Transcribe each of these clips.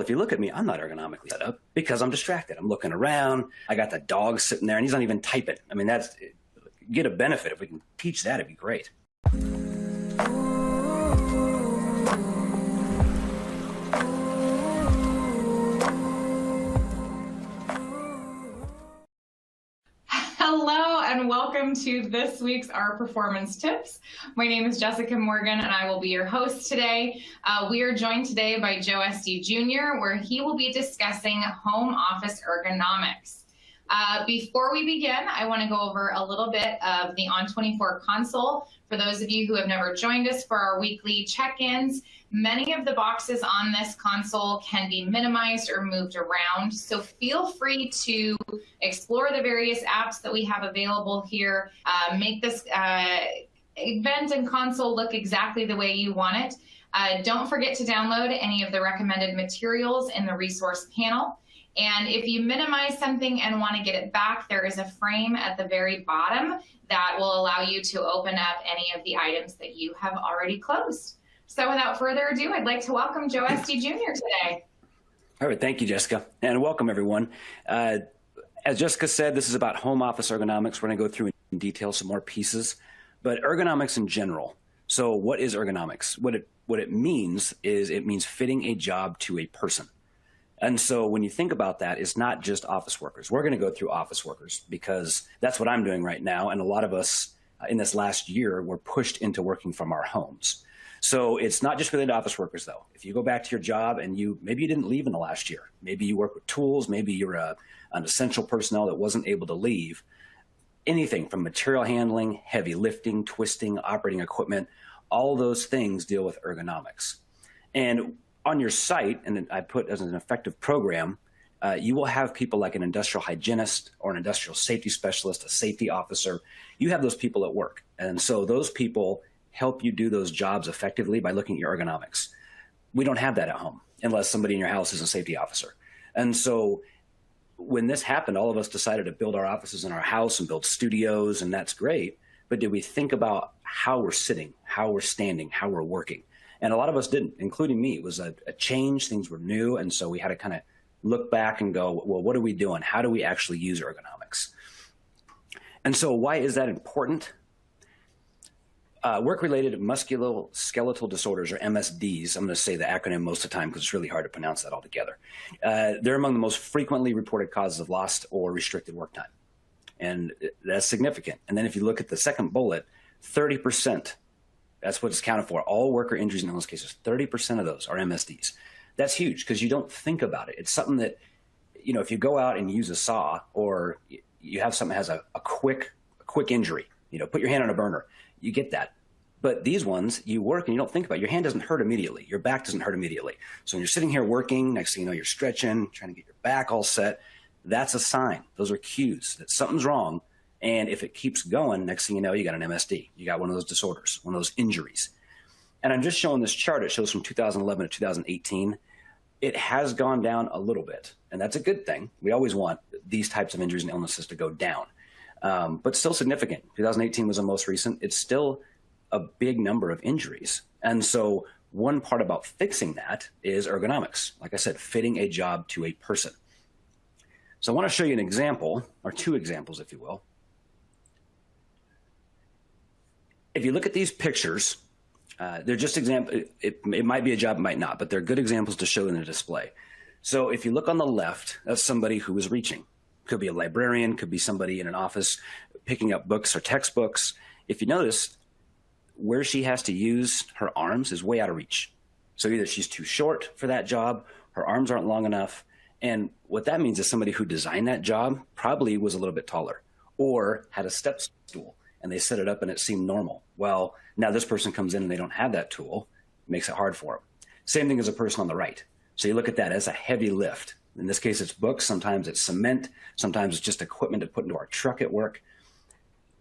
if you look at me, I'm not ergonomically set up because I'm distracted. I'm looking around. I got the dog sitting there and he's not even typing. I mean, that's get a benefit. If we can teach that, it'd be great. Hello and welcome to this week's Our Performance Tips. My name is Jessica Morgan and I will be your host today. We are joined today by Joe Estey Jr., where he will be discussing home office ergonomics. Before we begin, I want to go over a little bit of the On24 console. For those of you who have never joined us for our weekly check-ins, many of the boxes on this console can be minimized or moved around, so feel free to explore the various apps that we have available here. Make this event and console look exactly the way you want it. Don't forget to download any of the recommended materials in the resource panel. And if you minimize something and want to get it back, there is a frame at the very bottom that will allow you to open up any of the items that you have already closed. So without further ado, I'd like to welcome Joe Estey Jr. today. All right, thank you, Jessica, and welcome everyone. As Jessica said, this is about home office ergonomics. We're going to go through in detail some more pieces, but ergonomics in general. So what is ergonomics? What it means is it means fitting a job to a person. And so when you think about that, it's not just office workers. We're going to go through office workers because that's what I'm doing right now. And a lot of us in this last year were pushed into working from our homes. So it's not just related to office workers, though. If you go back to your job and maybe you didn't leave in the last year, maybe you work with tools, maybe you're an essential personnel that wasn't able to leave, anything from material handling, heavy lifting, twisting, operating equipment, all those things deal with ergonomics. And on your site, and I put as an effective program, you will have people like an industrial hygienist or an industrial safety specialist, a safety officer. You have those people at work. And so those people help you do those jobs effectively by looking at your ergonomics. We don't have that at home unless somebody in your house is a safety officer. And so when this happened, all of us decided to build our offices in our house and build studios, and that's great. But did we think about how we're sitting, how we're standing, how we're working? And a lot of us didn't, including me. It was a change, things were new, and so we had to kind of look back and go, well, what are we doing? How do we actually use ergonomics? And so why is that important? Work-related musculoskeletal disorders, or MSDs, I'm going to say the acronym most of the time because it's really hard to pronounce that altogether. They're among the most frequently reported causes of lost or restricted work time. And that's significant. And then if you look at the second bullet, 30%, that's what it's counted for. All worker injuries in illness cases, 30% of those are MSDs. That's huge because you don't think about it. It's something that, you know, if you go out and use a saw or you have something that has a quick injury, you know, put your hand on a burner, you get that. But these ones, you work and you don't think about it. Your hand doesn't hurt immediately. Your back doesn't hurt immediately. So when you're sitting here working, next thing you know, you're stretching, trying to get your back all set. That's a sign. Those are cues that something's wrong. And if it keeps going, next thing you know, you got an MSD. You got one of those disorders, one of those injuries. And I'm just showing this chart. It shows from 2011 to 2018. It has gone down a little bit, and that's a good thing. We always want these types of injuries and illnesses to go down, but still significant. 2018 was the most recent. It's still a big number of injuries. And so one part about fixing that is ergonomics. Like I said, fitting a job to a person. So I want to show you an example, or two examples, if you will. If you look at these pictures, they're just examples. It might be a job, it might not, but they're good examples to show in the display. So if you look on the left, that's somebody who is reaching. Could be a librarian, could be somebody in an office picking up books or textbooks. If you notice, where she has to use her arms is way out of reach. So either she's too short for that job, her arms aren't long enough, and what that means is somebody who designed that job probably was a little bit taller or had a step stool, and they set it up and it seemed normal. Well, now this person comes in and they don't have that tool, it makes it hard for them. Same thing as a person on the right. So you look at that as a heavy lift. In this case, it's books, sometimes it's cement, sometimes it's just equipment to put into our truck at work.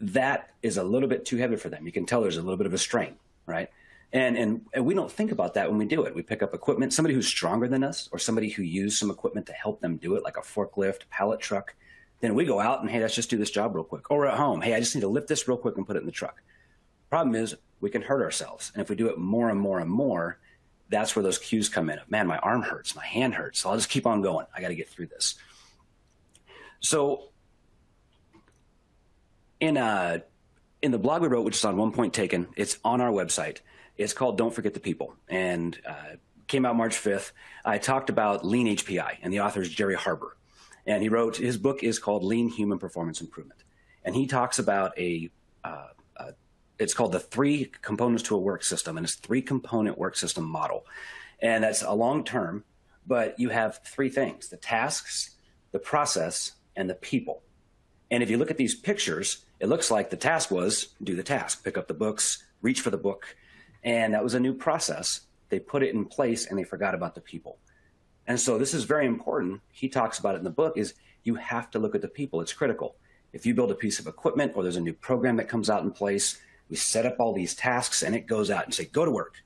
That is a little bit too heavy for them. You can tell there's a little bit of a strain, right? And we don't think about that when we do it. We pick up equipment, somebody who's stronger than us or somebody who used some equipment to help them do it, like a forklift, pallet truck. Then we go out and, hey, let's just do this job real quick. Or at home, hey, I just need to lift this real quick and put it in the truck. Problem is we can hurt ourselves. And if we do it more and more and more, that's where those cues come in. Man, my arm hurts, my hand hurts. So I'll just keep on going. I got to get through this. So in the blog we wrote, which is on One Point Taken, it's on our website. It's called Don't Forget the People, and came out March 5th. I talked about lean HPI, and the author is Jerry Harbour. And he wrote, his book is called Lean Human Performance Improvement. And he talks about it's called the 3 components to a work system, and it's 3-component work system model. And that's a long term, but you have 3 things: the tasks, the process, and the people. And if you look at these pictures, it looks like the task was do the task, pick up the books, reach for the book. And that was a new process. They put it in place and they forgot about the people. And so this is very important. He talks about it in the book, is you have to look at the people. It's critical. If you build a piece of equipment or there's a new program that comes out in place, we set up all these tasks and it goes out and say, go to work.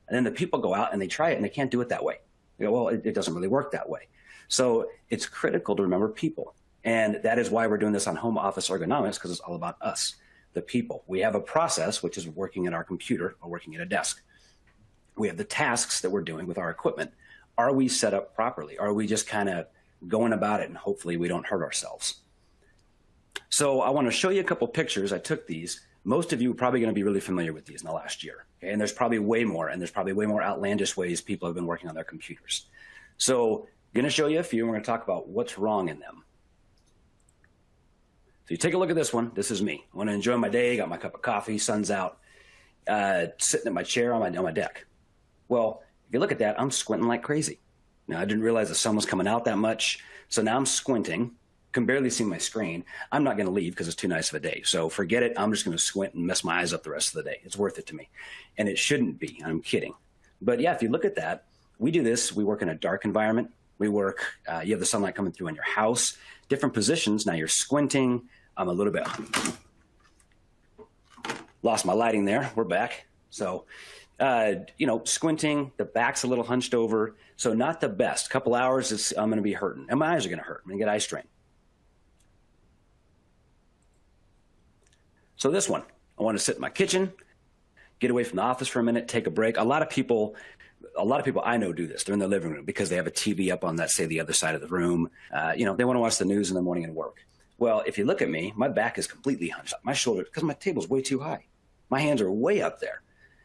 And then the people go out and they try it and they can't do it that way. They go, well, it doesn't really work that way. So it's critical to remember people. And that is why we're doing this on Home Office Ergonomics, because it's all about us, the people. We have a process, which is working at our computer or working at a desk. We have the tasks that we're doing with our equipment. Are we set up properly? Are we just kind of going about it and hopefully we don't hurt ourselves? So I want to show you a couple pictures. I took these. Most of you are probably going to be really familiar with these in the last year. Okay? And there's probably way more, and there's probably way more outlandish ways people have been working on their computers. So I'm going to show you a few, and we're going to talk about what's wrong in them. So you take a look at this one. This is me. I want to enjoy my day, got my cup of coffee, sun's out, sitting at my chair on my deck. Well, if you look at that, I'm squinting like crazy. Now, I didn't realize the sun was coming out that much, so now I'm squinting, can barely see my screen. I'm not going to leave because it's too nice of a day, so forget it. I'm just going to squint and mess my eyes up the rest of the day. It's worth it to me, and it shouldn't be. I'm kidding. But yeah, if you look at that, we do this. We work in a dark environment. We work, you have the sunlight coming through in your house, different positions. Now you're squinting. I'm a little bit, lost my lighting there. We're back. So, squinting, the back's a little hunched over. So not the best. Couple hours, I'm going to be hurting. And my eyes are going to hurt. I'm going to get eye strain. So this one, I want to sit in my kitchen, get away from the office for a minute, take a break. A lot of people I know do this. They're in their living room because they have a TV up on that, say, the other side of the room. They want to watch the news in the morning and work. Well, if you look at me, my back is completely hunched up. My shoulder, because my table's way too high. My hands are way up there.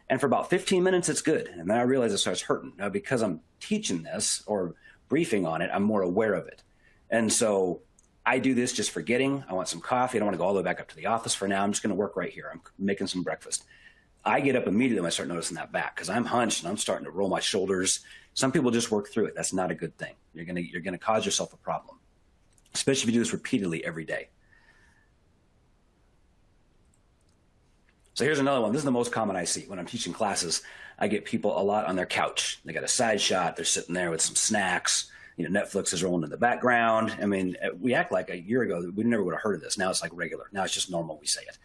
And for about 15 minutes, it's good. And then I realize it starts hurting. Now, because I'm teaching this or briefing on it, I'm more aware of it. And so I do this just forgetting. I want some coffee. I don't want to go all the way back up to the office for now. I'm just going to work right here. I'm making some breakfast. I get up immediately when I start noticing that back because I'm hunched and I'm starting to roll my shoulders. Some people just work through it. That's not a good thing. You're going to cause yourself a problem, especially if you do this repeatedly every day. So here's another one. This is the most common I see when I'm teaching classes. I get people a lot on their couch. They got a side shot. They're sitting there with some snacks. Netflix is rolling in the background. I mean, we act like a year ago, we never would have heard of this. Now it's like regular. Now it's just normal. We say it.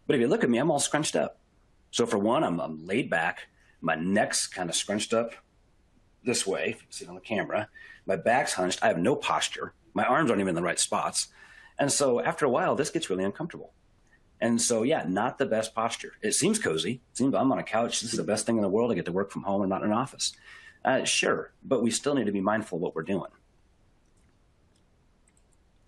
But if you look at me, I'm all scrunched up. So for one, I'm laid back. My neck's kind of scrunched up this way. If you can see it on the camera. My back's hunched. I have no posture. My arms aren't even in the right spots. And so after a while, this gets really uncomfortable. And so, yeah, not the best posture. It seems cozy. It seems I'm on a couch. This is the best thing in the world. I get to work from home and not in an office. Sure, but we still need to be mindful of what we're doing.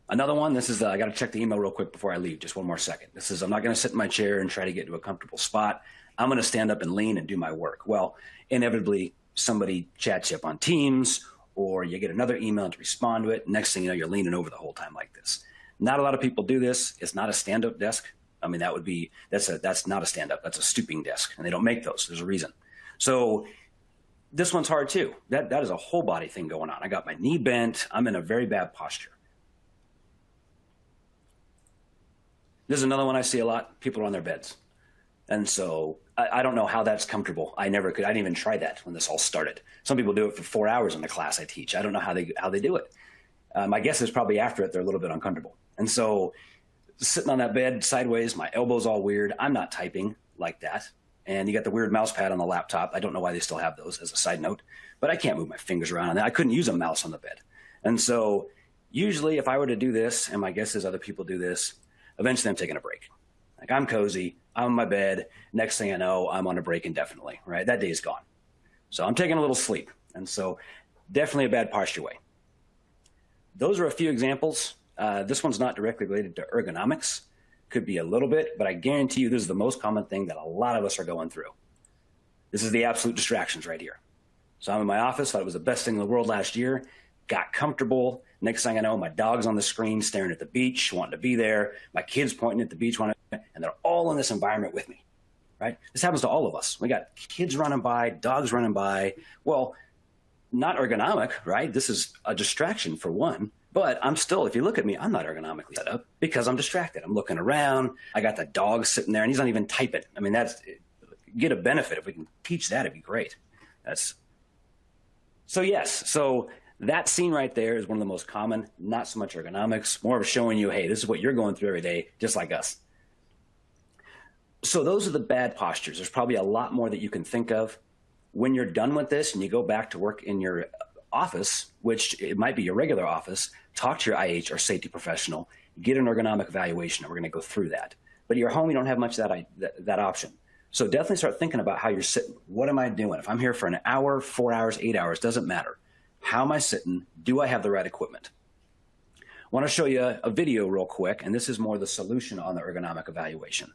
Another one, this is, I got to check the email real quick before I leave. Just one more second. This is, I'm not going to sit in my chair and try to get to a comfortable spot. I'm going to stand up and lean and do my work. Well, inevitably, somebody chats you up on Teams, or you get another email to respond to it. Next thing you know, you're leaning over the whole time like this. Not a lot of people do this. It's not a stand-up desk. I mean, that's not a stand-up. That's a stooping desk, and they don't make those. There's a reason. So this one's hard too. That is a whole body thing going on. I got my knee bent. I'm in a very bad posture. This is another one I see a lot. People are on their beds. And so I don't know how that's comfortable. I never could. I didn't even try that when this all started. Some people do it for 4 hours in the class I teach. I don't know how they do it. My guess is probably after it, they're a little bit uncomfortable. And so sitting on that bed sideways, my elbow's all weird. I'm not typing like that. And you got the weird mouse pad on the laptop. I don't know why they still have those as a side note, but I can't move my fingers around on that. I couldn't use a mouse on the bed. And so usually if I were to do this, and my guess is other people do this, eventually I'm taking a break. Like I'm cozy, I'm on my bed. Next thing I know, I'm on a break indefinitely, right? That day is gone. So I'm taking a little sleep. And so definitely a bad posture way. Those are a few examples. This one's not directly related to ergonomics. Could be a little bit, but I guarantee you this is the most common thing that a lot of us are going through. This is the absolute distractions right here. So I'm in my office, thought it was the best thing in the world last year, got comfortable. Next thing I know, my dog's on the screen staring at the beach, wanting to be there. My kid's pointing at the beach, and they're all in this environment with me, right? This happens to all of us. We got kids running by, dogs running by. Well, not ergonomic, right? This is a distraction for one. But I'm still, if you look at me, I'm not ergonomically set up because I'm distracted. I'm looking around. I got the dog sitting there and he's not even typing. I mean, get a benefit. If we can teach that, it'd be great. So that scene right there is one of the most common, not so much ergonomics, more of showing you, hey, this is what you're going through every day, just like us. So those are the bad postures. There's probably a lot more that you can think of. When you're done with this and you go back to work in your office, which it might be your regular office, talk to your IH or safety professional, get an ergonomic evaluation, and we're going to go through that. But at your home, you don't have much of that option. So definitely start thinking about how you're sitting. What am I doing? If I'm here for an hour, 4 hours, 8 hours, doesn't matter. How am I sitting? Do I have the right equipment? I want to show you a video real quick, and this is more the solution on the ergonomic evaluation.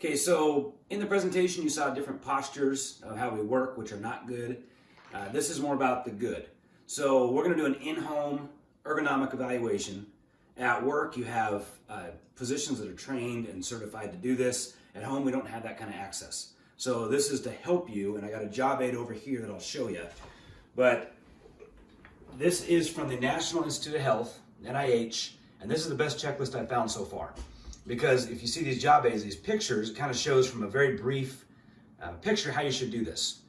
Okay, so in the presentation you saw different postures of how we work, which are not good. This is more about the good. So we're going to do an in-home ergonomic evaluation. At work you have physicians that are trained and certified to do this. At home we don't have that kind of access. So this is to help you, and I got a job aid over here that I'll show you. But this is from the National Institute of Health, NIH, and this is the best checklist I've found so far. Because if you see these job aids, these pictures, it kind of shows from a very brief picture how you should do this.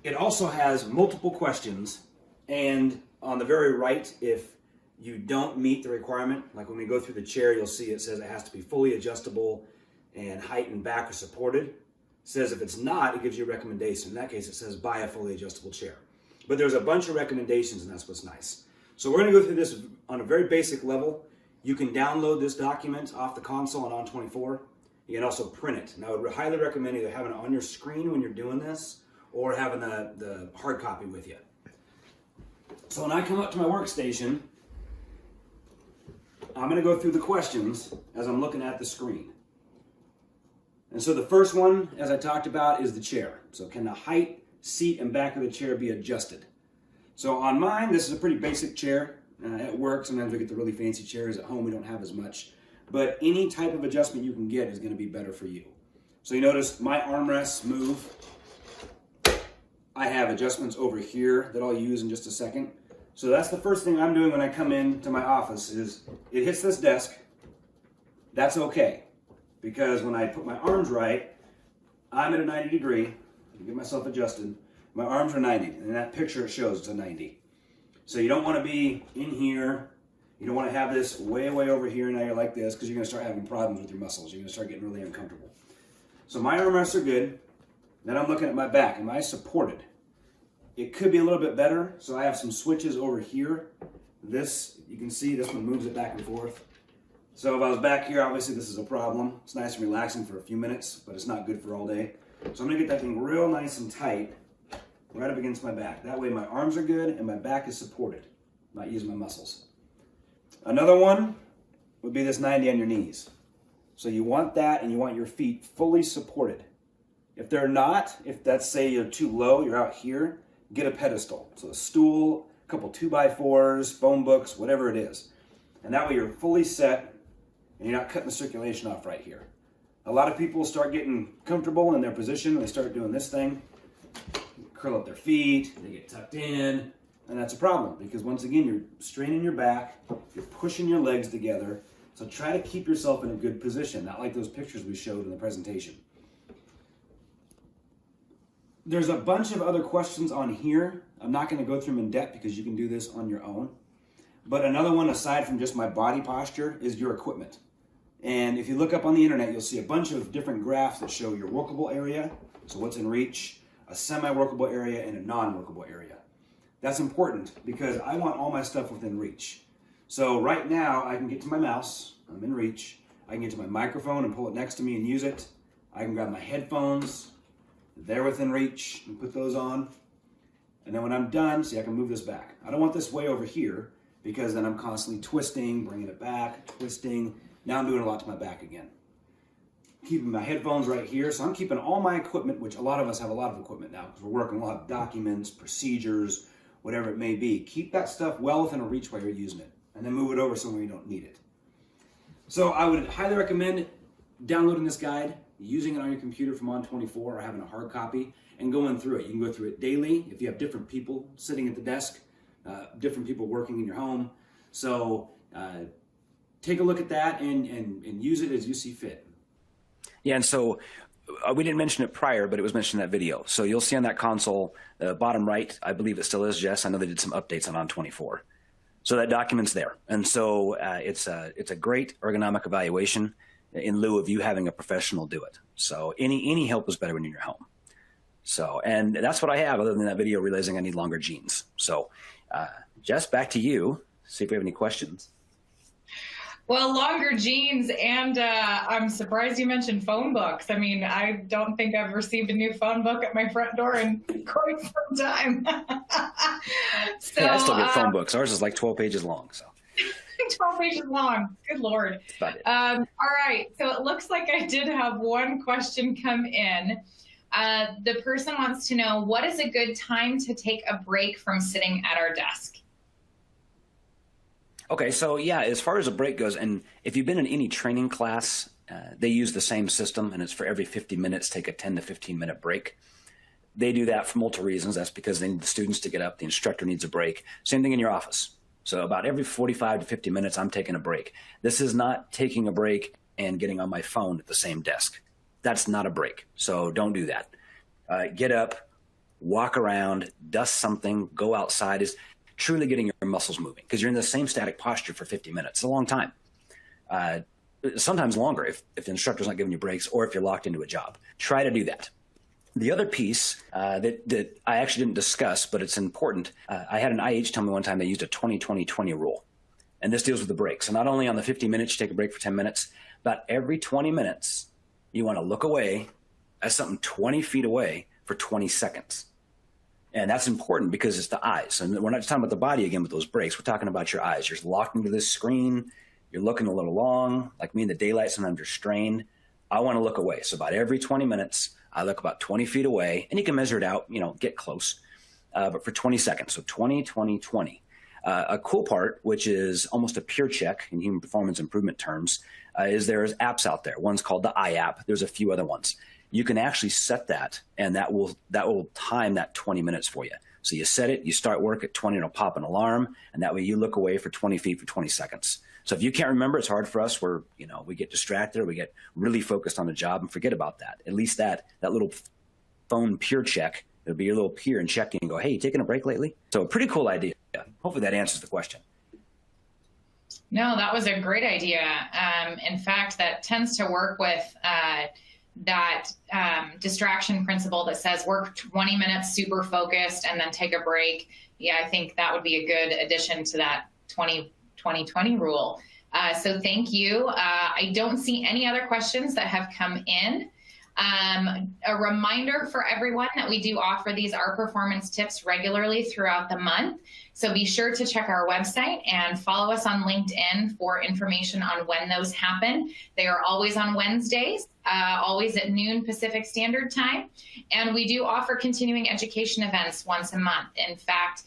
It also has multiple questions, and on the very right, if you don't meet the requirement, like when we go through the chair, you'll see it says it has to be fully adjustable and height and back are supported. It says if it's not, it gives you a recommendation. In that case, it says buy a fully adjustable chair. But there's a bunch of recommendations, and that's what's nice. So we're going to go through this on a very basic level. You can download this document off the console on On24. You can also print it. And I would highly recommend either having it on your screen when you're doing this or having the hard copy with you. So when I come up to my workstation, I'm going to go through the questions as I'm looking at the screen. And so the first one, as I talked about, is the chair. So can the height, seat, and back of the chair be adjusted? So on mine, this is a pretty basic chair. At work, sometimes we get the really fancy chairs. At home, we don't have as much. But any type of adjustment you can get is going to be better for you. So you notice my armrests move. I have adjustments over here that I'll use in just a second. So that's the first thing I'm doing when I come into my office is it hits this desk. That's okay. Because when I put my arms right, I'm at a 90 degree. I get myself adjusted. My arms are 90. And in that picture, it shows it's a 90. So you don't want to be in here. You don't want to have this way over here. Now you're like this because you're going to start having problems with your muscles. You're going to start getting really uncomfortable. So my armrests are good. Then I'm looking at my back. Am I supported? It could be a little bit better. So I have some switches over here. This, you can see this one moves it back and forth. So if I was back here, obviously this is a problem. It's nice and relaxing for a few minutes, but it's not good for all day. So I'm going to get that thing real nice and tight right up against my back. That way my arms are good and my back is supported. I'm not using my muscles. Another one would be this 90 on your knees. So you want that, and you want your feet fully supported. If they're not, if that's, say you're too low, you're out here, get a pedestal. So a stool, a couple 2x4s, phone books, whatever it is. And that way you're fully set and you're not cutting the circulation off right here. A lot of people start getting comfortable in their position and they start doing this thing. Curl up their feet, they get tucked in, and that's a problem because once again, you're straining your back, you're pushing your legs together. So try to keep yourself in a good position, not like those pictures we showed in the presentation. There's a bunch of other questions on here. I'm not going to go through them in depth because you can do this on your own. But another one aside from just my body posture is your equipment. And if you look up on the internet, you'll see a bunch of different graphs that show your workable area, so what's in reach, a semi-workable area, and a non-workable area. That's important because I want all my stuff within reach. So right now, I can get to my mouse, I'm in reach. I can get to my microphone and pull it next to me and use it. I can grab my headphones. they're within reach, and put those on. And then when I'm done, see, I can move this back. I don't want this way over here because then I'm constantly twisting, bringing it back, twisting. Now I'm doing a lot to my back again. Keeping my headphones right here. So I'm keeping all my equipment, which a lot of us have a lot of equipment now because we're working a lot of documents, procedures, whatever it may be. Keep that stuff well within a reach while you're using it, and then move it over somewhere you don't need it. So I would highly recommend downloading this guide, using it on your computer from On24 or having a hard copy, and going through it. You can go through it daily if you have different people sitting at the desk, different people working in your home. So take a look at that and use it as you see fit. Yeah, and so we didn't mention it prior, but it was mentioned in that video. So you'll see on that console, bottom right, I believe it still is, Jess. I know they did some updates on On24. So that document's there. And so it's a great ergonomic evaluation in lieu of you having a professional do it. So any help is better when you're in your home. So, and that's what I have other than that video realizing I need longer jeans. So Jess, back to you. See if we have any questions. Well, longer jeans, and I'm surprised you mentioned phone books. I mean, I don't think I've received a new phone book at my front door in quite some time. So, yeah, I still get phone books. Ours is like 12 pages long. So 12 pages long. Good Lord. That's about it. All right. So it looks like I did have one question come in. The person wants to know, what is a good time to take a break from sitting at our desk? Okay, so yeah, as far as a break goes, and if you've been in any training class, they use the same system, and it's for every 50 minutes, take a 10 to 15 minute break. They do that for multiple reasons. That's because they need the students to get up, the instructor needs a break. Same thing in your office. So about every 45 to 50 minutes, I'm taking a break. This is not taking a break and getting on my phone at the same desk. That's not a break, so don't do that. Get up, walk around, dust something, go outside. Is truly getting your muscles moving because you're in the same static posture for 50 minutes. It's a long time. Sometimes longer if the instructor's not giving you breaks or if you're locked into a job. Try to do that. The other piece that I actually didn't discuss, but it's important, I had an IH tell me one time they used a 20-20-20 rule. And this deals with the breaks. So not only on the 50 minutes, you take a break for 10 minutes, but every 20 minutes, you want to look away at something 20 feet away for 20 seconds. And that's important because it's the eyes. And we're not just talking about the body again with those breaks. We're talking about your eyes. You're locked into this screen. You're looking a little long. Like me in the daylight, sometimes you're strained. I want to look away. So about every 20 minutes, I look about 20 feet away. And you can measure it out, get close. But for 20 seconds. So 20, 20, 20. A cool part, which is almost a peer check in human performance improvement terms, is there's apps out there. One's called the I app. There's a few other ones. You can actually set that, and that will time that 20 minutes for you. So you set it, you start work at 20, it'll pop an alarm, and that way you look away for 20 feet for 20 seconds. So if you can't remember, it's hard for us. We get distracted, or we get really focused on the job and forget about that. At least that little phone peer check, it'll be your little peer and check and go, hey, you taking a break lately? So a pretty cool idea. Hopefully that answers the question. No, that was a great idea. In fact, that tends to work with that distraction principle that says work 20 minutes super focused and then take a break. Yeah, I think that would be a good addition to that 20-20-20 rule. So thank you. I don't see any other questions that have come in. A reminder for everyone that we do offer these Our Performance tips regularly throughout the month. So be sure to check our website and follow us on LinkedIn for information on when those happen. They are always on Wednesdays, always at noon Pacific Standard Time. And we do offer continuing education events once a month. In fact,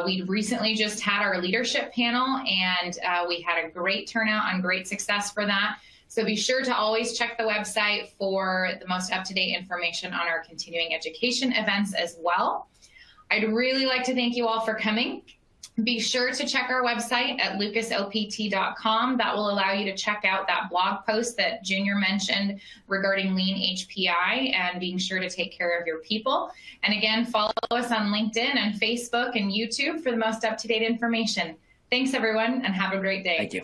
we recently just had our leadership panel, and we had a great turnout and great success for that. So be sure to always check the website for the most up-to-date information on our continuing education events as well. I'd really like to thank you all for coming. Be sure to check our website at lucasopt.com. That will allow you to check out that blog post that Junior mentioned regarding lean HPI and being sure to take care of your people. And again, follow us on LinkedIn and Facebook and YouTube for the most up-to-date information. Thanks, everyone, and have a great day. Thank you.